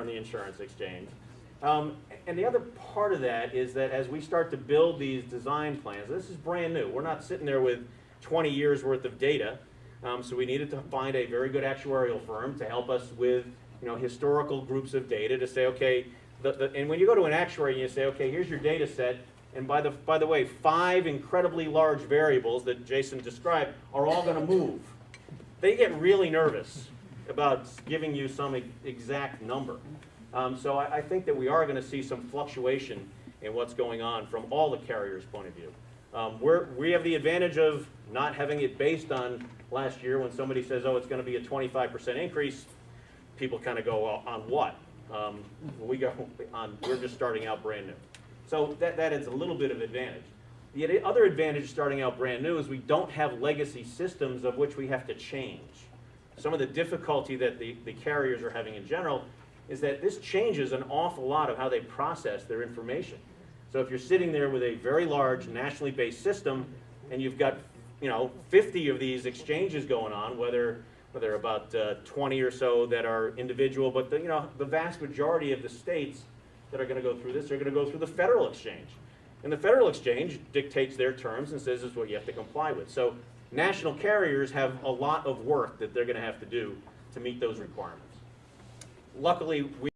on the insurance exchange. And the other part of that is that as we start to build these design plans, this is brand new. We're not sitting there with 20 years worth of data. So we needed to find a very good actuarial firm to help us with historical groups of data to say, okay, and when you go to an actuary and you say, okay, here's your data set, and by the way, 5 incredibly large variables that Jason described are all going to move. They get really nervous about giving you some exact number. So I think that we are going to see some fluctuation in what's going on from all the carriers' point of view. We have the advantage of not having it based on last year. When somebody says, oh, it's going to be a 25% increase, people kind of go, well, on what? We're just starting out brand new. So that is a little bit of advantage. The other advantage starting out brand new is we don't have legacy systems of which we have to change. Some of the difficulty that the carriers are having in general is that this changes an awful lot of how they process their information. So if you're sitting there with a very large nationally based system and you've got 50 of these exchanges going on, whether about 20 or so that are individual, but the vast majority of the states that are going to go through this are going to go through the federal exchange. And the federal exchange dictates their terms and says this is what you have to comply with. So national carriers have a lot of work that they're going to have to do to meet those requirements. Luckily, we